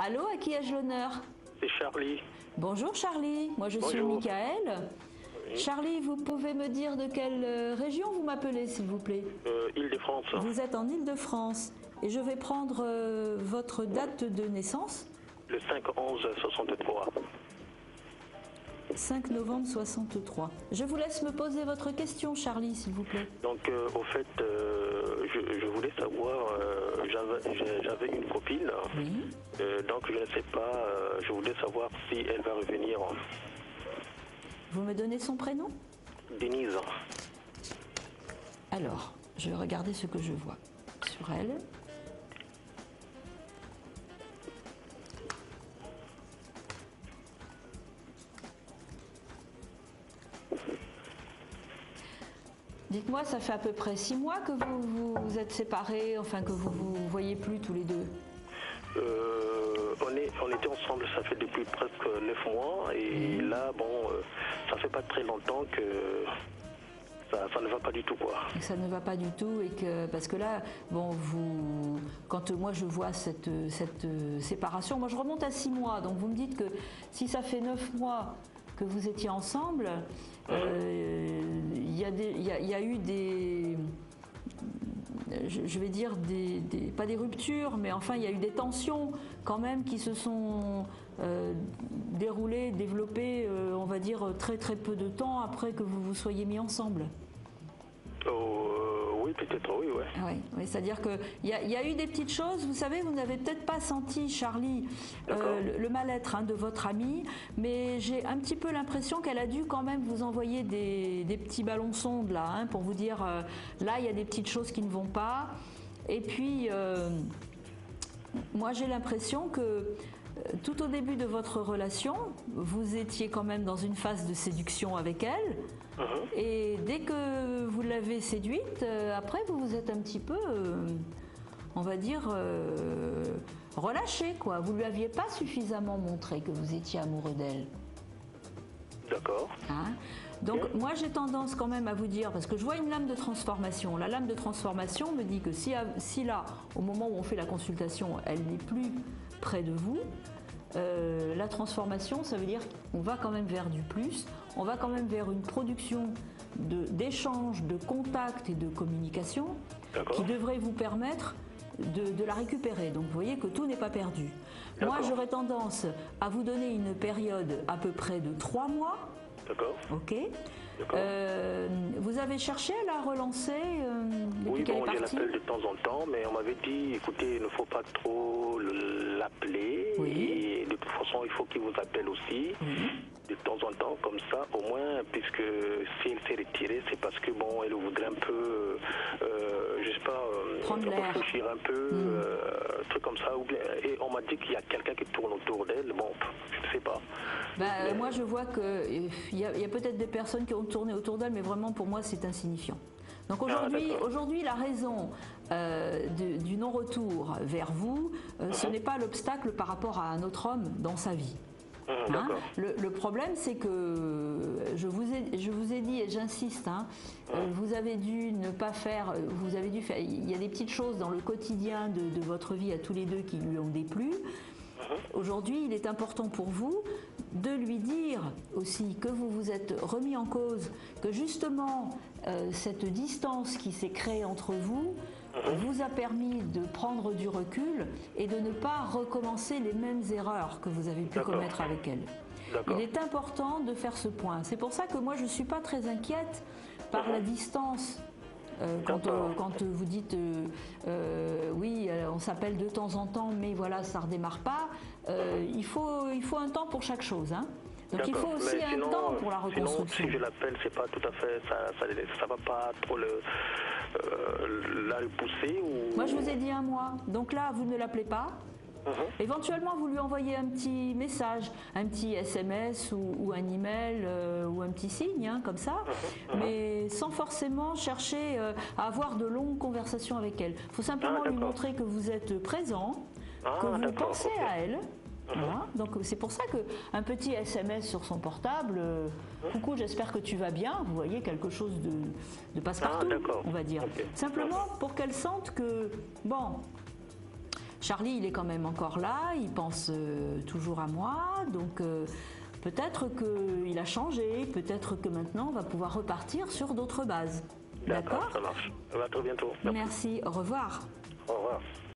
Allô, à qui ai-je l'honneur? C'est Charlie. Bonjour Charlie, moi je suis Bonjour. Michael. Oui. Charlie, vous pouvez me dire de quelle région vous m'appelez s'il vous plaît? Île-de-France. Vous êtes en Île-de-France et je vais prendre votre date de naissance. Le 5-11-63. 5 novembre 63. Je vous laisse me poser votre question Charlie s'il vous plaît. Donc, au fait, je voulais savoir, j'avais une copine, Oui. donc je ne sais pas, je voulais savoir si elle va revenir. Vous me donnez son prénom? Denise. Alors, je vais regarder ce que je vois sur elle. Dites-moi, ça fait à peu près 6 mois que vous vous êtes séparés, enfin que vous vous voyez plus tous les deux. On était ensemble, ça fait depuis presque 9 mois, et là, bon, ça fait pas très longtemps que ça ne va pas du tout, quoi. Et que ça ne va pas du tout et que parce que là, bon, quand moi je vois cette séparation, moi je remonte à 6 mois, donc vous me dites que si ça fait 9 mois que vous étiez ensemble, il y a eu des, je vais dire pas des ruptures, mais enfin il y a eu des tensions quand même qui se sont déroulées, développées, on va dire très très peu de temps après que vous vous soyez mis ensemble. Oui, peut-être, oui, ouais. Oui, c'est-à-dire qu'il y a eu des petites choses, vous savez, vous n'avez peut-être pas senti, Charlie, le mal-être de votre amie, mais j'ai un petit peu l'impression qu'elle a dû quand même vous envoyer des petits ballons sondes là, pour vous dire, là, il y a des petites choses qui ne vont pas. Et puis, moi, j'ai l'impression que tout au début de votre relation, vous étiez quand même dans une phase de séduction avec elle. Et dès que vous l'avez séduite, après vous vous êtes un petit peu, on va dire, relâché, quoi. Vous lui aviez pas suffisamment montré que vous étiez amoureux d'elle. D'accord. Donc moi j'ai tendance quand même à vous dire, parce que je vois une lame de transformation. La lame de transformation me dit que si là, au moment où on fait la consultation, elle n'est plus près de vous, la transformation, ça veut dire qu'on va quand même vers du plus, on va quand même vers une production d'échanges, de contacts et de communication qui devrait vous permettre de la récupérer. Donc vous voyez que tout n'est pas perdu. Moi j'aurais tendance à vous donner une période à peu près de 3 mois. D'accord. Ok. Vous avez cherché à la relancer depuis qu'elle est partie? Oui, je l'appelle de temps en temps, mais on m'avait dit, écoutez, il ne faut pas trop l'appeler. Oui. Et de toute façon, il faut qu'il vous appelle aussi, de temps en temps, comme ça, au moins, puisque si elle s'est retirée, c'est parce que, bon, elle voudrait un peu, je sais pas, réfléchir un peu, truc comme ça. Et on m'a dit qu'il y a quelqu'un qui tourne autour d'elle, bon, je ne sais pas. Moi, je vois qu'il y a peut-être des personnes qui ont tourné autour d'elle, mais vraiment, pour moi, c'est insignifiant. Donc aujourd'hui, la raison du non-retour vers vous, ce n'est pas l'obstacle par rapport à un autre homme dans sa vie. Le problème, c'est que je vous ai dit, et j'insiste, vous avez dû ne pas faire, il y a des petites choses dans le quotidien de votre vie à tous les deux qui lui ont déplu. Aujourd'hui, il est important pour vous de lui dire aussi que vous vous êtes remis en cause, que justement cette distance qui s'est créée entre vous vous a permis de prendre du recul et de ne pas recommencer les mêmes erreurs que vous avez pu commettre avec elle. Il est important de faire ce point. C'est pour ça que moi je ne suis pas très inquiète par la distance. Quand vous dites oui, on s'appelle de temps en temps, mais voilà, ça ne redémarre pas, il faut un temps pour chaque chose. Donc il faut aussi un temps pour la reconstruction. Sinon, si je l'appelle, c'est pas tout à fait, ça va pas trop la repousser ou... Moi je vous ai dit 1 mois, donc là vous ne l'appelez pas. Éventuellement, vous lui envoyez un petit message, un petit SMS ou un email ou un petit signe, comme ça, mais sans forcément chercher à avoir de longues conversations avec elle. Il faut simplement lui montrer que vous êtes présent, que vous pensez à elle. Voilà. Donc c'est pour ça qu'un petit SMS sur son portable, coucou, j'espère que tu vas bien, vous voyez, quelque chose de passe-partout, on va dire. Simplement pour qu'elle sente que, bon, Charlie, il est quand même encore là, il pense toujours à moi, donc peut-être qu'il a changé, peut-être que maintenant on va pouvoir repartir sur d'autres bases. D'accord, ça marche. À très bientôt. Merci, au revoir. Au revoir.